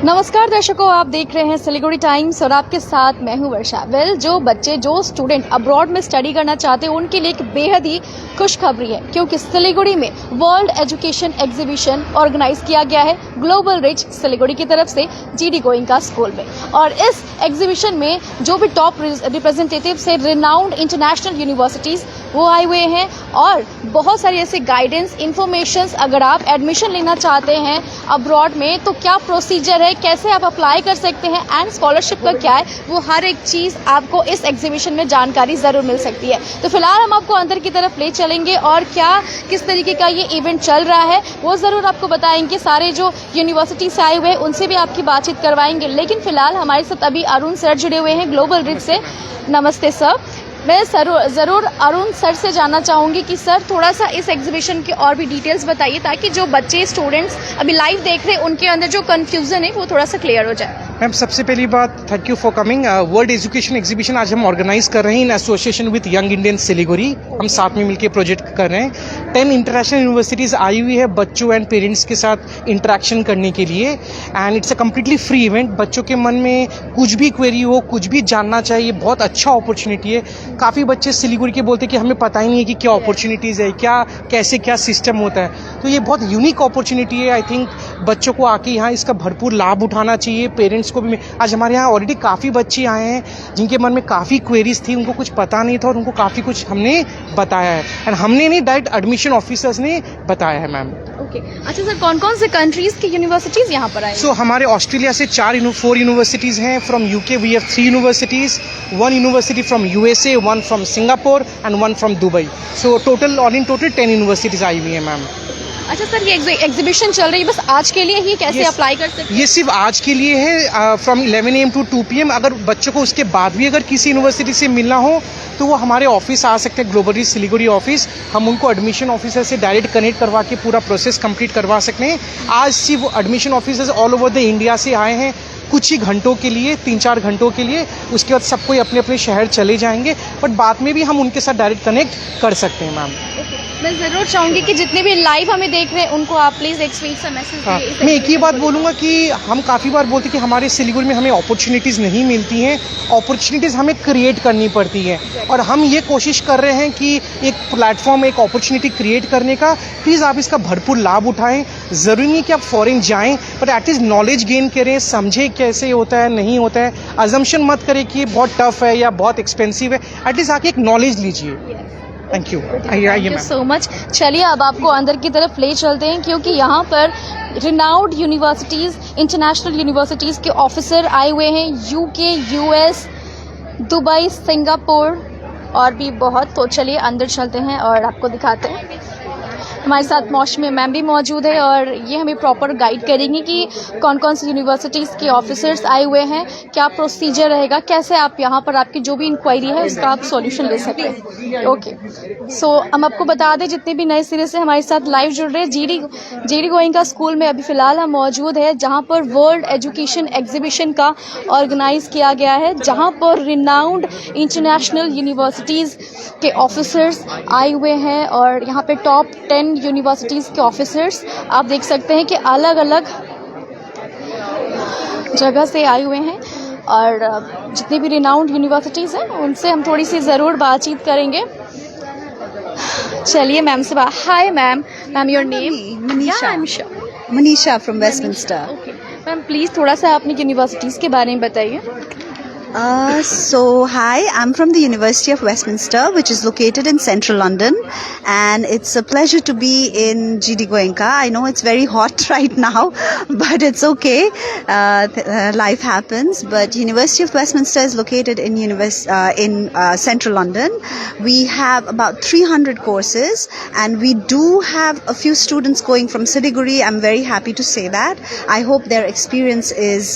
नमस्कार दर्शकों, आप देख रहे हैं सिलीगुड़ी टाइम्स और आपके साथ मैं हूं वर्षा। जो बच्चे जो स्टूडेंट अब्रॉड में स्टडी करना चाहते हैं उनके लिए एक बेहद ही खुशखबरी है, क्योंकि सिलीगुड़ी में वर्ल्ड एजुकेशन एग्जीबिशन ऑर्गेनाइज किया गया है ग्लोबल रिच सिलीगुड़ी की तरफ से जीडी गोइंका स्कूल में। और इस एग्जीबिशन में जो भी टॉप रिप्रेजेंटेटिव से रिनाउंड इंटरनेशनल यूनिवर्सिटीज वो आए हुए हैं और बहुत सारी ऐसे गाइडेंस इन्फॉर्मेशन, अगर आप एडमिशन लेना चाहते हैं अब्रॉड में तो क्या प्रोसीजर है, कैसे आप अप्लाई कर सकते हैं एंड स्कॉलरशिप का क्या है, वो हर एक चीज़ आपको इस एग्जीबिशन में जानकारी ज़रूर मिल सकती है। तो फिलहाल हम आपको अंदर की तरफ ले चलेंगे और क्या किस तरीके का ये इवेंट चल रहा है वो ज़रूर आपको बताएंगे। सारे जो यूनिवर्सिटी से आए हुए हैं उनसे भी आपकी बातचीत करवाएंगे। लेकिन फिलहाल हमारे साथ अभी अरुण सर जुड़े हुए हैं ग्लोबल रिच से। नमस्ते सर। मैं ज़रूर अरुण सर से जानना चाहूँगी कि सर थोड़ा सा इस एग्जीबिशन की और भी डिटेल्स बताइए, ताकि जो बच्चे स्टूडेंट्स अभी लाइव देख रहे हैं उनके अंदर जो कन्फ्यूजन है वो थोड़ा सा क्लियर हो जाए। मैम, सबसे पहली बात thank you for coming. World education exhibition आज हम ऑर्गेनाइज कर रहे हैं in association with young Indian Siliguri. हम साथ में मिलकर प्रोजेक्ट कर रहे हैं। 10 इंटरनेशनल यूनिवर्सिटीज़ आई हुई है बच्चों एंड पेरेंट्स के साथ इंटरेक्शन करने के लिए, and it's a completely free event. बच्चों के मन में कुछ भी क्वेरी हो, कुछ भी जानना चाहिए, बहुत अच्छा अपॉर्चुनिटी है। काफ़ी बच्चे सिलीगुड़ी के बोलते हैं कि हमें पता ही नहीं है कि क्या अपॉर्चुनिटीज़ है, क्या सिस्टम होता है। तो ये बहुत यूनिक अपॉर्चुनिटी है। आई थिंक बच्चों को आके यहाँ इसका भरपूर लाभ उठाना चाहिए। पेरेंट्स को भी आज हमारे यहाँ ऑलरेडी काफ़ी बच्चे आए हैं जिनके मन में काफ़ी क्वेरीज थी, उनको कुछ पता नहीं था और उनको काफ़ी कुछ हमने बताया है। एंड हमने नहीं, डायरेक्ट एडमिशन ऑफिसर्स ने बताया है मैम। ओके, अच्छा सर, कौन कौन से कंट्रीज की यूनिवर्सिटीज़ यहाँ पर आए? सो हमारे ऑस्ट्रेलिया से 4 यूनिवर्सिटीज़ हैं। From UK we have 3 universities, 1 university from USA, 1 from Singapore and 1 from Dubai. So total all in total 10 universities आई हुई हैं मैम। अच्छा सर, ये एग्जीबिशन चल रही है बस आज के लिए ही, कैसे अप्लाई कर सकते हैं? ये सिर्फ आज के लिए है, फ्रॉम 11 AM to 2 PM। अगर बच्चों को उसके बाद भी अगर किसी यूनिवर्सिटी से मिलना हो तो वो हमारे ऑफिस आ सकते हैं, ग्लोबल रिच सिलीगुड़ी ऑफिस। हम उनको एडमिशन ऑफिसर से डायरेक्ट कनेक्ट करवा के पूरा प्रोसेस कंप्लीट करवा सकते हैं। आज सिर्फ admission officers all over the India से आए हैं कुछ ही घंटों के लिए, 3-4 घंटों के लिए। उसके बाद सब कोई अपने अपने शहर चले जाएंगे, बट बाद में भी हम उनके साथ डायरेक्ट कनेक्ट कर सकते हैं मैम। मैं ज़रूर चाहूँगी कि जितने भी लाइव हमें देख रहे हैं उनको आप प्लीज़ एक स्वीट सा मैसेज दीजिए। मैं एक ही बात बोलूँगा कि हम काफ़ी बार बोलते हैं कि हमारे सिलीगुड़ी में हमें अपॉर्चुनिटीज़ नहीं मिलती हैं। अपॉर्चुनिटीज़ हमें क्रिएट करनी पड़ती है और हम ये कोशिश कर रहे हैं कि एक प्लेटफॉर्म, एक अपॉर्चुनिटी क्रिएट करने का। प्लीज़ आप इसका भरपूर लाभ उठाएं। ज़रूरी नहीं कि आप फॉरेन जाएं, बट एटलीस्ट नॉलेज गेन करें, समझें कैसे होता है, नहीं होता है। अजम्पशन मत करें कि ये बहुत टफ है या बहुत एक्सपेंसिव है। एटलीस्ट आके एक नॉलेज लीजिए। Thank you so much. चलिए अब आपको अंदर की तरफ ले चलते हैं, क्योंकि यहाँ पर रिनाउंड यूनिवर्सिटीज़, इंटरनेशनल यूनिवर्सिटीज़ के ऑफिसर आए हुए हैं, यूके, यूएस, दुबई, सिंगापुर और भी बहुत। तो चलिए अंदर चलते हैं और आपको दिखाते हैं। हमारे साथ मौसमी मैम भी मौजूद है और ये हमें प्रॉपर गाइड करेंगी कि कौन कौन सी यूनिवर्सिटीज़ के ऑफिसर्स आए हुए हैं, क्या प्रोसीजर रहेगा, कैसे आप यहाँ पर आपकी जो भी इंक्वायरी है उसका आप सॉल्यूशन ले सकते हैं। ओके, सो हम आपको बता दें जितने भी नए सिरे से हमारे साथ लाइव जुड़ रहे हैं, जीडी गोइंका स्कूल में अभी फ़िलहाल हम मौजूद है, जहाँ पर वर्ल्ड एजुकेशन एग्जीबिशन का ऑर्गेनाइज किया गया है, जहाँ पर रिनाउंड इंटरनेशनल यूनिवर्सिटीज़ के ऑफिसर्स आए हुए हैं और यहाँ पे टॉप 10 यूनिवर्सिटीज़ के ऑफिसर्स आप देख सकते हैं कि अलग अलग जगह से आए हुए हैं। और जितनी भी रिनाउंड यूनिवर्सिटीज़ हैं उनसे हम थोड़ी सी ज़रूर बातचीत करेंगे। चलिए मैम से बात। Hi ma'am, your name? Manisha from Westminster. Okay ma'am, please थोड़ा सा अपनी यूनिवर्सिटीज़ के बारे में बताइए। So hi, I'm from the University of Westminster, which is located in central London, and it's a pleasure to be in GD Goenka. I know it's very hot right now, but it's okay. Life happens. But University of Westminster is located in central London. We have about 300 courses, and we do have a few students going from Siliguri. I'm very happy to say that. I hope their experience is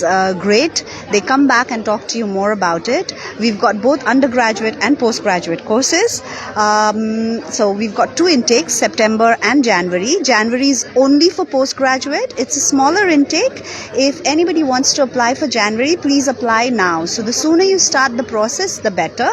great. They come back and talk to you more more about it. We've got both undergraduate and postgraduate courses. So we've got 2 intakes, September and January. January is only for postgraduate. It's a smaller intake. If anybody wants to apply for January, please apply now. So the sooner you start the process, the better.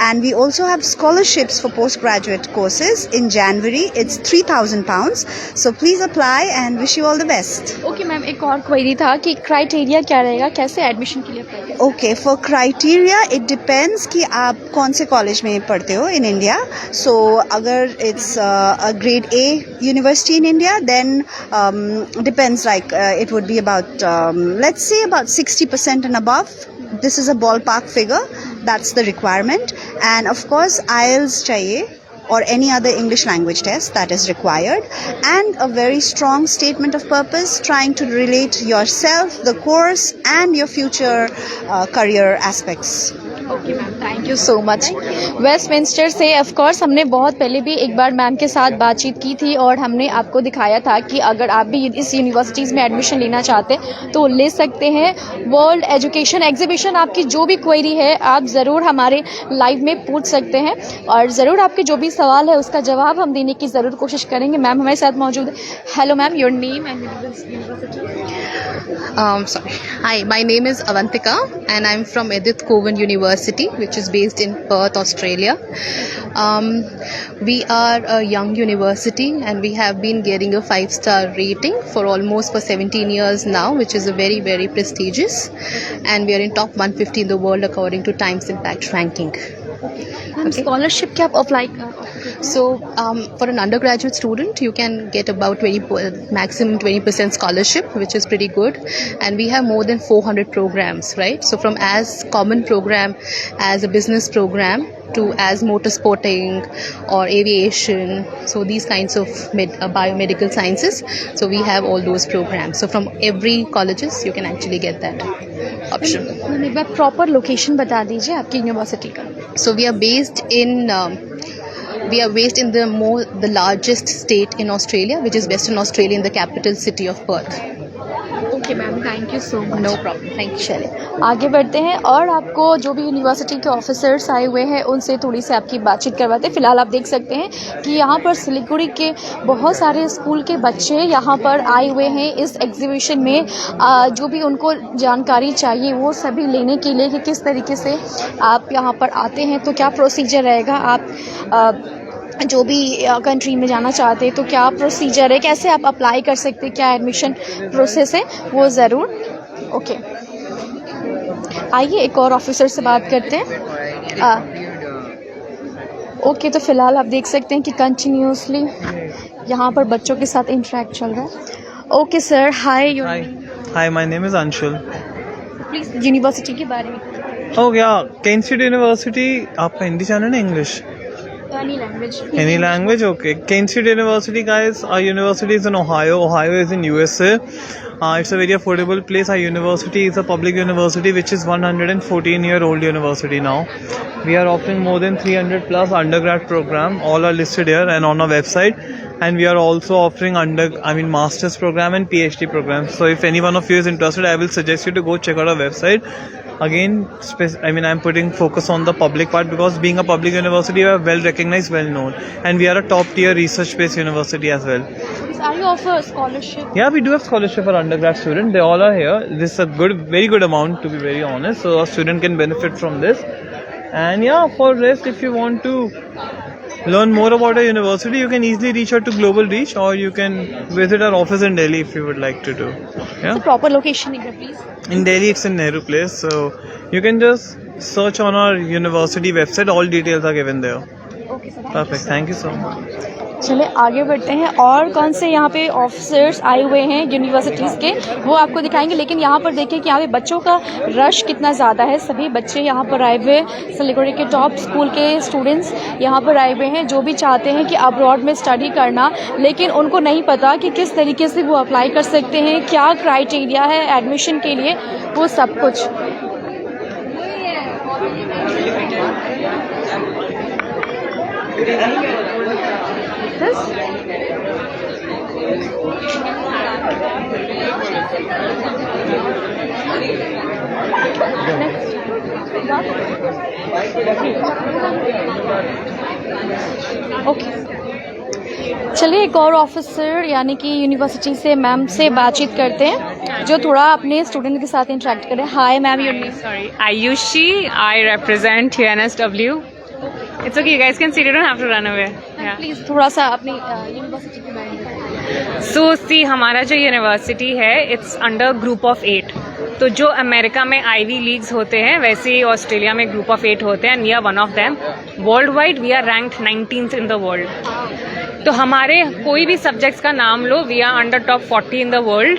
And we also have scholarships for postgraduate courses. In January, it's £3,000. So please apply and wish you all the best. Okay ma'am, एक और query था कि criteria क्या रहेगा, कैसे admission के लिए apply करें? Okay, for criteria, it depends कि आप कौन से कॉलेज में पढ़ते हो in India. So अगर it's a grade A university in India, then depends, like it would be about let's say about 60% and above. This is a ballpark figure. That's the requirement. And of course IELTS चाहिए, or any other English language test that is required, and a very strong statement of purpose trying to relate yourself, the course and your future career aspects. Okay ma'am, thank you so much. Westminster से of course हमने बहुत पहले भी एक बार ma'am के साथ बातचीत की थी और हमने आपको दिखाया था कि अगर आप भी इस यूनिवर्सिटीज़ में एडमिशन लेना चाहते हैं तो ले सकते हैं। वर्ल्ड एजुकेशन एग्जीबिशन, आपकी जो भी क्वेरी है आप ज़रूर हमारे लाइव में पूछ सकते हैं और ज़रूर आपके जो भी सवाल है उसका जवाब हम देने की ज़रूर कोशिश करेंगे। मैम हमारे साथ मौजूद है। Hello ma'am, your name and university? Sorry. Hi, my name is Avantika and I'm from Edith Cowan University, which is based in Perth, Australia. We are a young university and we have been getting a 5-star rating for almost for 17 years now, which is a very, very prestigious. And we are in top 150 in the world according to Times Impact ranking. Scholarship क्या आप apply कर? So, for an undergraduate student, you can get about maximum 20% scholarship, which is pretty good. And we have more than 400 programs, right? So, from as common program as a business program to as motorsporting or aviation, so these kinds of biomedical sciences. So, we have all those programs. So, from every colleges, you can actually get that option. Ma'am एक बार proper location बता दीजिए आपकी university का। So, we are based in the largest state in Australia, which is Western Australia, in the capital city of Perth. Okay ma'am, thank you so much. No problem. Thank you. चलिए आगे बढ़ते हैं और आपको जो भी university के officers आए हुए हैं उनसे थोड़ी सी आपकी बातचीत करवाते हैं। फिलहाल आप देख सकते हैं कि यहाँ पर सिलीगुड़ी के बहुत सारे स्कूल के बच्चे यहाँ पर आए हुए हैं इस एग्जीबिशन में। जो भी उनको जानकारी चाहिए वो सभी लेने के लिए कि किस तरीके से आप यहाँ पर आते हैं तो क्या प्रोसीजर रहेगा, आप जो भी कंट्री में जाना चाहते हैं तो क्या प्रोसीजर है, कैसे आप अप्लाई कर सकते हैं, क्या एडमिशन प्रोसेस है, वो ज़रूर। ओके, आइए एक और ऑफिसर से बात करते हैं। ओके, तो फ़िलहाल आप देख सकते हैं कि कंटिन्यूसली यहाँ पर बच्चों के साथ इंटरेक्ट चल रहा है। Okay sir, hi. Hi, my name is Anshul. Please university के बारे में। Oh yeah, Kent State University. आपका हिंदी चैनल है English? Any language. Any language? Okay. Kent State University, guys. Our university is in Ohio. Ohio is in USA. It's a very affordable place. Our university is a public university, which is 114-year-old university now. We are offering more than 300 plus undergrad program. All are listed here and on our website. And we are also offering master's program and PhD program. So if any one of you is interested, I will suggest you to go check out our website. Again, I'm putting focus on the public part because being a public university, we are well recognized, well known, and we are a top tier research-based university as well. Are you offer scholarship? Yeah, we do have scholarship for undergrad students. They all are here. This is a very good amount, to be very honest. So a student can benefit from this. And yeah, for rest, if you want to learn more about our university, you can easily reach out to Global Reach, or you can visit our office in Delhi if you would like to do. Yeah. The proper location here, please. In Delhi, it's in Nehru Place, so you can just search on our university website. All details are given there. Okay, sir. Perfect. Thank you so much. चले आगे बढ़ते हैं और कौन से यहाँ पे officers आए हुए हैं यूनिवर्सिटीज़ के वो आपको दिखाएंगे। लेकिन यहाँ पर देखिए कि यहाँ पे बच्चों का रश कितना ज़्यादा है। सभी बच्चे यहाँ पर आए हुए, सिलीगुड़ी के टॉप स्कूल के स्टूडेंट्स यहाँ पर आए हुए हैं जो भी चाहते हैं कि अब्रॉड में स्टडी करना, लेकिन उनको नहीं पता कि किस तरीके से वो अप्लाई कर सकते हैं, क्या क्राइटेरिया है एडमिशन के लिए, वो सब कुछ। ओके, चलिए एक और ऑफिसर यानी कि यूनिवर्सिटी से मैम से बातचीत करते हैं जो थोड़ा अपने स्टूडेंट के साथ इंटरेक्ट करें। Hi ma'am, your name? Sorry, Ayushi. I represent UNSW. It's okay, you guys can sit. You don't have to run away. Yeah. Please थोड़ा सा अपनी यूनिवर्सिटी के बारे में बताइए। So see, हमारा जो यूनिवर्सिटी है, it's under group of 8. तो जो अमेरिका में आईवी लीग्स होते हैं वैसे ही ऑस्ट्रेलिया में ग्रुप ऑफ 8 होते हैं, and we are one of them. World wide we are ranked 19th in the world. तो हमारे कोई भी सब्जेक्ट्स का नाम लो, we are under top 40 in the world.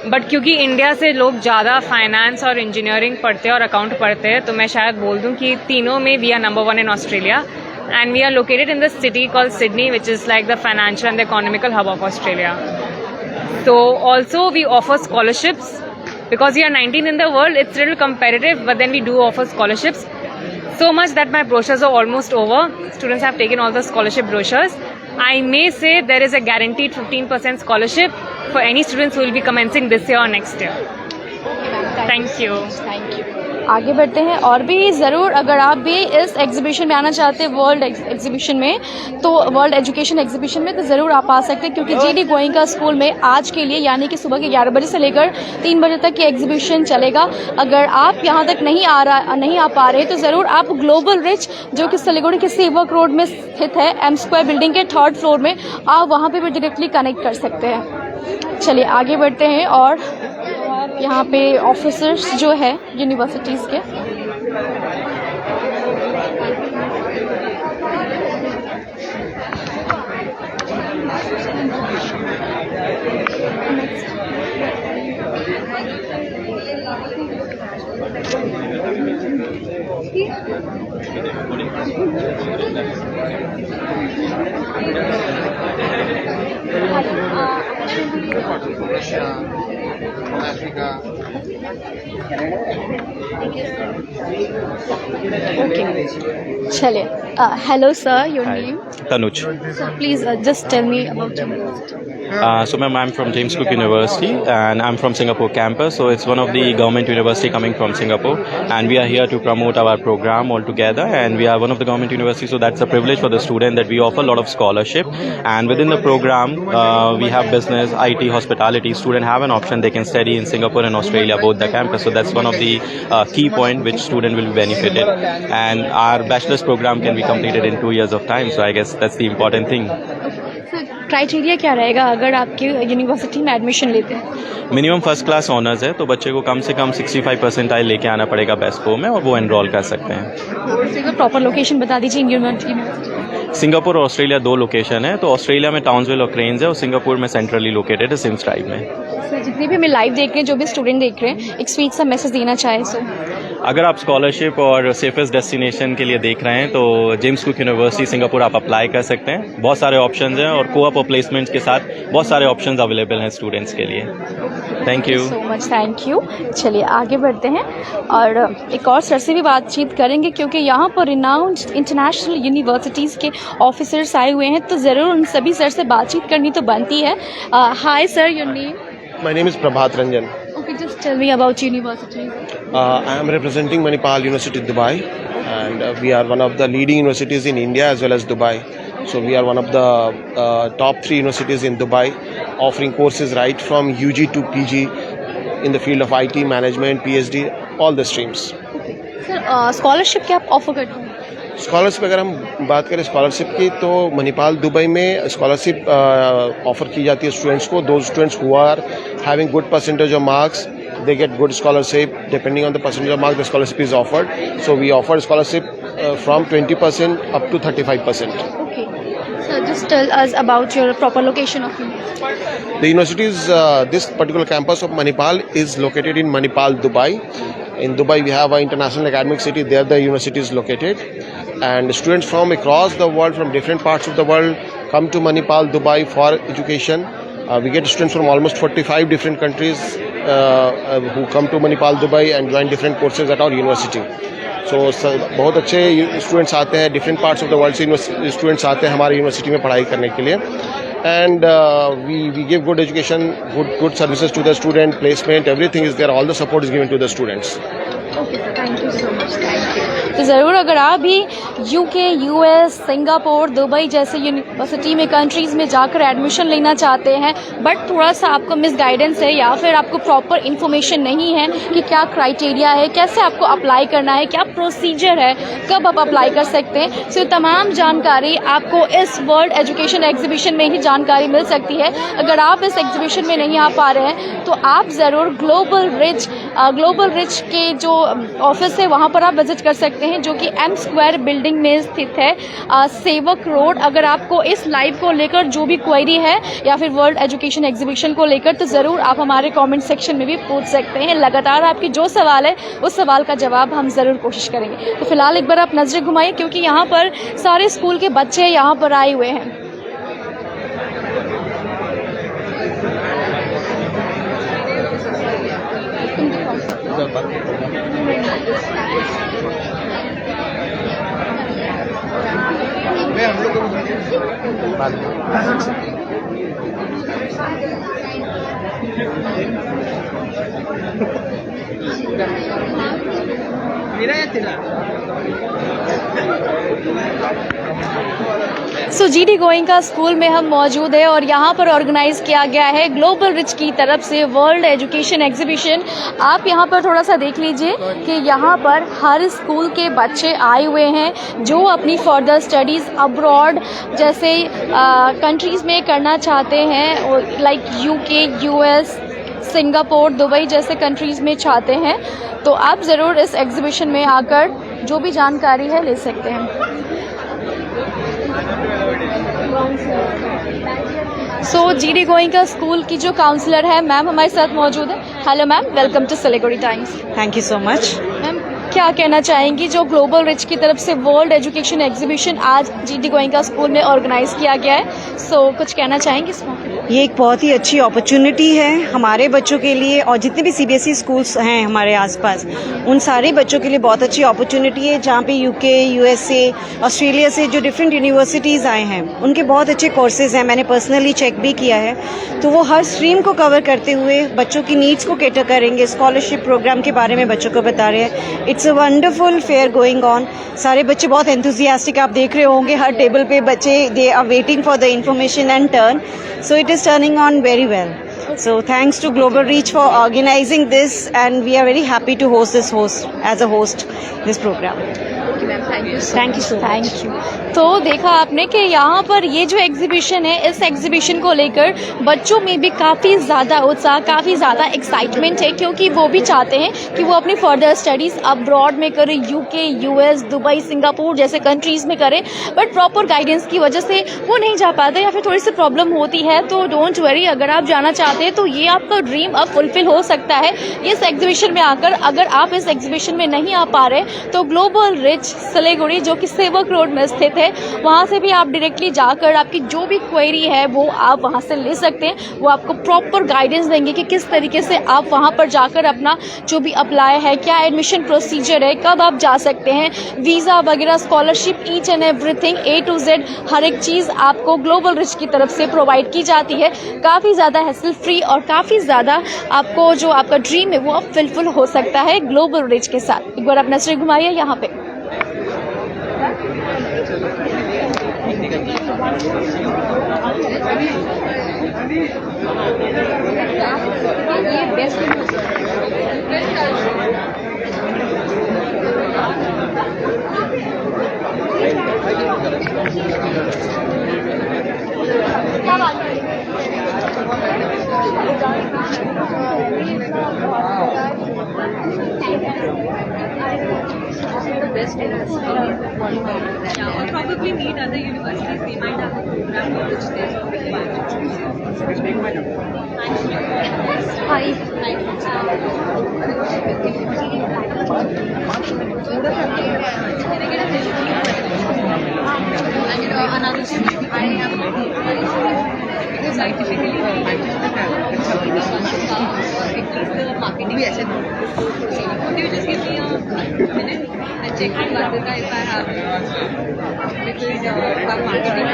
But क्योंकि इंडिया से लोग ज़्यादा फाइनेंस और इंजीनियरिंग पढ़ते हैं और अकाउंट पढ़ते हैं, तो मैं शायद बोल दूं कि तीनों में we are number 1 in Australia, and we are located in the city called Sydney, which is like the financial and the economical hub of Australia. So also we offer scholarships because we are 19 in the world. It's a little competitive, but then we do offer scholarships. So much that my brochures are almost over. Students have taken all the scholarship brochures. I may say there is a guaranteed 15% scholarship for any students who will be commencing this year or next year. Thank you. Thank you. आगे बढ़ते हैं। और भी ज़रूर अगर आप भी इस एग्जीबिशन में आना चाहते हैं, वर्ल्ड एग्जीबिशन में, तो वर्ल्ड एजुकेशन एग्जीबिशन में, तो ज़रूर आप आ सकते हैं क्योंकि जीडी गोयनका स्कूल में आज के लिए यानी कि सुबह के 11 बजे से लेकर 3 बजे तक ये एग्जीबिशन चलेगा। अगर आप यहाँ तक नहीं आ पा रहे तो ज़रूर आप ग्लोबल रिच जो कि सिलीगुड़ी के सेवक रोड में स्थित है, एम स्क्वायर बिल्डिंग के 3rd फ्लोर में, आप वहाँ पर भी डायरेक्टली कनेक्ट कर सकते हैं। चलिए आगे बढ़ते हैं। और यहाँ पे ऑफिसर्स जो है यूनिवर्सिटीज़ के, चलिए। Hello sir, your name? Tanuj. Sir, please just tell me about university. So ma'am, I'm from James Cook University and I'm from Singapore campus. So it's one of the government university coming from Singapore, and we are here to promote our program all together, and we are one of the government universities, so that's a privilege for the student that we offer a lot of scholarship. And within the program we have business, IT, hospitality. Student have an option, they can study in Singapore and Australia, both the campus. So that's one of the key point which student will be benefited, and our bachelor's program can be completed in 2 years of time. So I guess that's the important thing. Criteria क्या रहेगा अगर आपकी university में admission लेते हैं? Minimum first class honours है, तो बच्चे को कम से कम 65 परसेंटाइल लेके आना पड़ेगा बेस्ट स्कोर में, और वो एनरोल कर सकते हैं। प्रॉपर लोकेशन बता दीजिए यूनिवर्सिटी। सिंगापुर और ऑस्ट्रेलिया 2 लोकेशन है, तो ऑस्ट्रेलिया में टाउन्सविल और क्रेन्स है, और सिंगापुर में सेंट्रली लोकेटेड है, सिम्स ट्राइब में। सर, जितने भी हमें लाइव देख रहे हैं, जो भी स्टूडेंट देख रहे हैं, एक स्वीट सा मैसेज देना चाहे सो? अगर आप स्कॉलरशिप और सेफेस्ट डेस्टिनेशन के लिए देख रहे हैं तो जेम्स कुक यूनिवर्सिटी सिंगापुर आप अप्लाई कर सकते हैं। बहुत सारे ऑप्शंस हैं, और कोऑप और प्लेसमेंट्स के साथ बहुत सारे ऑप्शंस अवेलेबल हैं स्टूडेंट्स के लिए। Thank you so much, thank you. चलिए आगे बढ़ते हैं और एक और सर से भी बातचीत करेंगे क्योंकि यहाँ पर रिनाउंड इंटरनेशनल यूनिवर्सिटीज़ के ऑफिसर्स आए हुए हैं, तो ज़रूर उन सभी सर से बातचीत करनी तो बनती है। Hi sir, your name? My name is Prabhat Ranjan. Okay, just tell me about university. I am representing Manipal University, Dubai, and we are one of the leading universities in India as well as Dubai. So we are one of the top 3 universities in Dubai, offering courses right from UG to PG in the field of IT, management, PhD, all the streams. Sir, scholarship क्या आप offer करते हैं? Scholarship अगर हम बात करें scholarship की, तो मणिपाल दुबई में स्कॉलरशिप ऑफर की जाती है स्टूडेंट्स को। दो students who are having good percentage of marks, they get good scholarship. Depending on the percentage of marks, the scholarship is offered. So we offer scholarship from 20% up to 35%. Okay. So just tell us about your proper location of university. The university's this particular campus of Manipal is located in Manipal, Dubai. In Dubai, we have an international academic city. There, the university is located, and students from across the world, from different parts of the world, come to Manipal, Dubai for education. We get students from almost 45 different countries who come to Manipal, Dubai and join different courses at our university. So बहुत अच्छे students आते हैं, different parts of the world से students आते हैं हमारे university में पढ़ाई करने के लिए। and we give good education, good services to the student, placement, everything is there, all the support is given to the students. तो ज़रूर अगर आप भी यूके, यूएस, सिंगापुर, दुबई जैसे यूनिवर्सिटी में, कंट्रीज़ में जाकर एडमिशन लेना चाहते हैं बट थोड़ा सा आपको मिस गाइडेंस है या फिर आपको प्रॉपर इन्फॉर्मेशन नहीं है कि क्या क्राइटेरिया है, कैसे आपको अप्लाई करना है, क्या प्रोसीजर है, कब आप अप्लाई कर सकते हैं, सो तमाम जानकारी आपको इस वर्ल्ड एजुकेशन एग्जीबिशन में ही जानकारी मिल सकती है। अगर आप इस एग्जीबिशन में नहीं आ पा रहे हैं तो आप ज़रूर ग्लोबल रिच के जो ऑफिस है वहाँ पर आप विजिट कर सकते हैं, जो कि एम स्क्वायर बिल्डिंग में स्थित है, सेवक रोड। अगर आपको इस लाइव को लेकर जो भी क्वेरी है या फिर वर्ल्ड एजुकेशन एग्जीबिशन को लेकर तो ज़रूर आप हमारे कमेंट सेक्शन में भी पूछ सकते हैं। लगातार आपकी जो सवाल है उस सवाल का जवाब हम ज़रूर कोशिश करेंगे। तो फिलहाल एक बार आप नजरें घुमाइए क्योंकि यहाँ पर सारे स्कूल के बच्चे यहाँ पर आए हुए हैं। सो जीडी गोयनका स्कूल में हम मौजूद है और यहाँ पर ऑर्गेनाइज किया गया है ग्लोबल रिच की तरफ से वर्ल्ड एजुकेशन एग्जीबिशन। आप यहाँ पर थोड़ा सा देख लीजिए कि यहाँ पर हर स्कूल के बच्चे आए हुए हैं जो अपनी फर्दर स्टडीज़ अब्रॉड जैसे कंट्रीज़ में करना चाहते हैं, like UK, US, Singapore, Dubai जैसे कंट्रीज़ में चाहते हैं। तो आप ज़रूर इस एग्जीबिशन में आकर जो भी जानकारी है ले सकते हैं। सो जीडी गोयनका स्कूल की जो काउंसलर है मैम हमारे साथ मौजूद है। Hello ma'am, welcome to Siliguri Times. Thank you so much. Ma'am क्या कहना चाहेंगी, जो ग्लोबल रिच की तरफ से वर्ल्ड एजुकेशन एग्जीबिशन आज जीडी गोयनका स्कूल में ऑर्गेनाइज किया गया है, सो कुछ कहना चाहेंगी इस मौके पर? ये एक बहुत ही अच्छी अपॉर्चुनिटी है हमारे बच्चों के लिए और जितने भी सीबीएसई स्कूल्स हैं हमारे आसपास उन सारे बच्चों के लिए बहुत अच्छी अपॉर्चुनिटी है, जहाँ पे यूके, यूएसए, ऑस्ट्रेलिया से जो डिफरेंट यूनिवर्सिटीज़ आए हैं उनके बहुत अच्छे कोर्सेज हैं। मैंने पर्सनली चेक भी किया है, तो वो हर स्ट्रीम को कवर करते हुए बच्चों की नीड्स को कैटर करेंगे। स्कॉलरशिप प्रोग्राम के बारे में बच्चों को बता रहे हैं। It's a wonderful fair going on. सारे बच्चे बहुत एंथुजियास्टिक, आप देख रहे होंगे हर टेबल पे बच्चे they are waiting for the information and turn, so it is turning on very well. So thanks to Global Reach for organizing this, and we are very happy to host this program. Thank you thank you. तो देखा आपने कि यहाँ पर ये जो exhibition है, इस एग्जीबिशन को लेकर बच्चों में भी काफ़ी ज़्यादा उत्साह, काफ़ी ज़्यादा एक्साइटमेंट है, क्योंकि वो भी चाहते हैं कि वो अपनी फर्दर स्टडीज़ अब्रॉड में करें, यूके, यूएस, दुबई, सिंगापुर जैसे कंट्रीज़ में करें, बट प्रॉपर गाइडेंस की वजह से वो नहीं जा पाते या फिर थोड़ी सी प्रॉब्लम होती है। तो डोंट वरी, अगर आप जाना चाहते हैं तो ये आपका ड्रीम अब फुलफिल हो सकता है इस एग्जीबिशन में आकर। अगर आप इस एग्जीबिशन में नहीं आ पा रहे तो ग्लोबल रिच सिलीगुड़ी जो कि सेवक रोड में स्थित है, वहाँ से भी आप डायरेक्टली जाकर आपकी जो भी क्वेरी है वो आप वहाँ से ले सकते हैं। वो आपको प्रॉपर गाइडेंस देंगे कि किस तरीके से आप वहाँ पर जाकर अपना जो भी अप्लाई है, क्या एडमिशन प्रोसीजर है, कब आप जा सकते हैं, वीज़ा वगैरह, scholarship, each and everything A to Z हर एक चीज़ आपको ग्लोबल रिच की तरफ से प्रोवाइड की जाती है। काफ़ी ज़्यादा हैसल फ्री और काफ़ी ज़्यादा आपको जो आपका ड्रीम है वो अब फुलफिल हो सकता है ग्लोबल रिच के साथ। एक बार आप नजरें घुमाइए यहाँ पे। Probably meet other universities. They might have a program for which they Could you just give me a minute and check with Vandita if I have, because for marketing.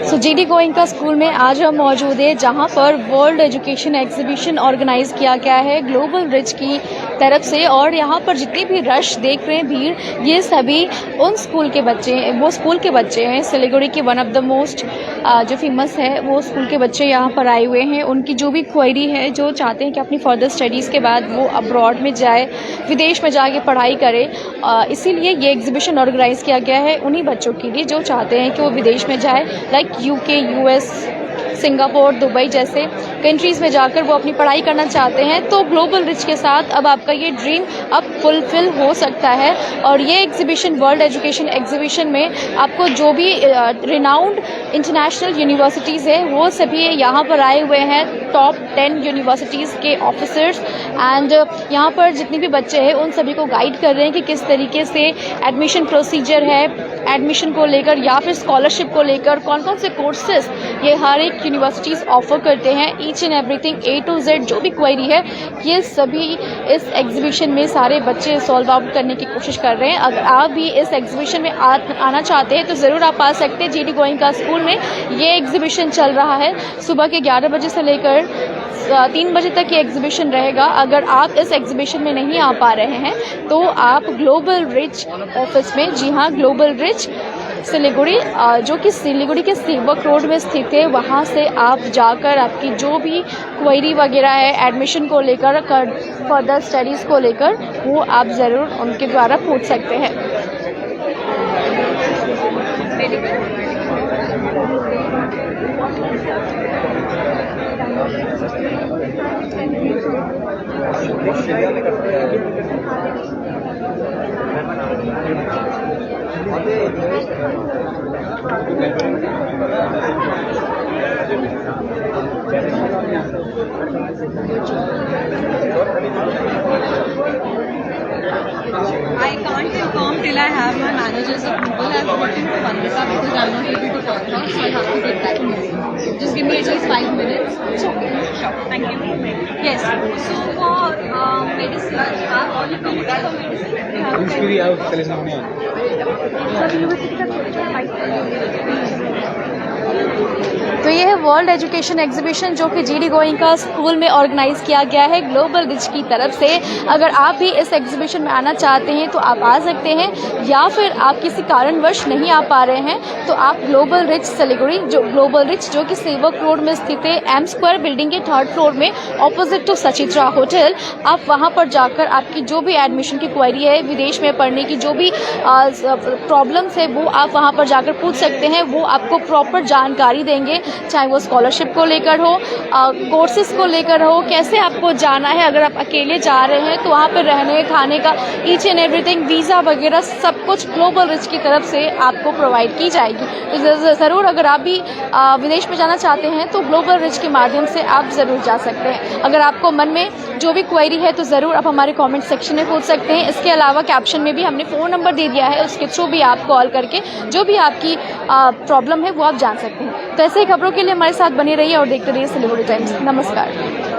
So GD Goenka school में आज हम मौजूद हैं जहां पर world education exhibition organise किया गया है ग्लोबल रिच की तरफ से। और यहां पर जितनी भी रश देख रहे हैं, भीड़, ये सभी उन स्कूल के बच्चे हैं, वो स्कूल के बच्चे हैं सिलीगुड़ी के वन ऑफ द मोस्ट जो फेमस है वो स्कूल के बच्चे यहाँ पर आए हुए हैं। उनकी जो भी क्वेरी है, जो चाहते हैं कि अपनी फर्दर स्टडीज़ के बाद वो अब्रॉड में जाए, विदेश में जाके पढ़ाई करे, इसीलिए ये एग्जीबिशन ऑर्गेनाइज किया गया है उन्हीं बच्चों के लिए जो चाहते हैं कि वो विदेश में जाए, like UK, US, Singapore, Dubai जैसे कंट्रीज़ में जाकर वो अपनी पढ़ाई करना चाहते हैं। तो ग्लोबल रिच के साथ अब आपका ये ड्रीम अब फुलफिल हो सकता है। और ये एग्जीबिशन, वर्ल्ड एजुकेशन एग्जीबिशन में आपको जो भी रिनाउंड इंटरनेशनल यूनिवर्सिटीज़ है वो सभी यहाँ पर आए हुए हैं, टॉप 10 यूनिवर्सिटीज़ के ऑफिसर्स, एंड यहाँ पर जितने भी बच्चे हैं उन सभी को गाइड कर रहे हैं कि किस तरीके से एडमिशन प्रोसीजर है, एडमिशन को लेकर या फिर स्कॉलरशिप को लेकर कौन कौन से कोर्सेज ये हर एक यूनिवर्सिटीज़ ऑफर करते हैं। Each and everything A to Z जो भी क्वेरी है ये सभी इस एग्जीबिशन में सारे बच्चे सॉल्व आउट करने की कोशिश कर रहे हैं। अगर आप भी इस एग्जीबिशन में आना चाहते हैं तो ज़रूर आप आ सकते हैं। जीडी गोयनका स्कूल में ये एग्जीबिशन चल रहा है, सुबह के 11 बजे से लेकर 3 बजे तक ये एग्जीबिशन रहेगा। अगर आप इस एग्जीबिशन में नहीं आ पा रहे हैं तो आप ग्लोबल रिच ऑफिस में, जी हाँ ग्लोबल रिच सिलीगुड़ी, जो कि सिलीगुड़ी के सेवक रोड में स्थित है, वहाँ से आप जाकर आपकी जो भी क्वेरी वगैरह है एडमिशन को लेकर, फर्दर स्टडीज़ को लेकर, वो आप ज़रूर उनके द्वारा पूछ सकते हैं। I can't inform till I have my manager's approval. I've written to Vandita because I'm not able to talk now, so I have to get that email. Just give me at least 5 minutes. It's okay. Sure. Thank you. Yes. So for medicine, we have all the computer for medicine. We have तो ये है world education exhibition जो कि GD Goenka school में organise किया गया है global reach की तरफ से। अगर आप भी इस एग्जीबिशन में आना चाहते हैं तो आप आ सकते हैं, या फिर आप किसी कारणवश नहीं आ पा रहे हैं तो आप ग्लोबल रिच सिलीगुड़ी, जो ग्लोबल रिच जो कि सेवक रोड में स्थित है, एम स्क्वायर बिल्डिंग के 3rd फ्लोर में ऑपोजिट टू सचित्रा होटल, आप वहां पर जाकर आपकी जो भी एडमिशन की क्वेरी है, विदेश में पढ़ने की जो भी प्रॉब्लम्स है, वो आप वहां पर जाकर पूछ सकते हैं। वो आपको प्रॉपर जानकारी देंगे चाहे वो स्कॉलरशिप को लेकर हो, कोर्सेज को लेकर हो, कैसे आपको जाना है। अगर आप अकेले जा रहे हैं तो वहाँ पर रहने खाने का ईच एंड एवरीथिंग, वीज़ा वगैरह सब कुछ ग्लोबल रिच की तरफ से आपको प्रोवाइड की जाएगी। तो ज़रूर अगर आप भी विदेश में जाना चाहते हैं तो ग्लोबल रिच के माध्यम से आप ज़रूर जा सकते हैं। अगर आपको मन में जो भी क्वेरी है तो ज़रूर आप हमारे कमेंट सेक्शन में पूछ सकते हैं। इसके अलावा कैप्शन में भी हमने फ़ोन नंबर दे दिया है, उसके थ्रू भी आप कॉल करके जो भी आपकी प्रॉब्लम है वो आप जान सकते हैं। तो ऐसे ही खबरों के लिए हमारे साथ बने रहिए और देखते रहिए सिलीगुड़ी टाइम्स। नमस्कार।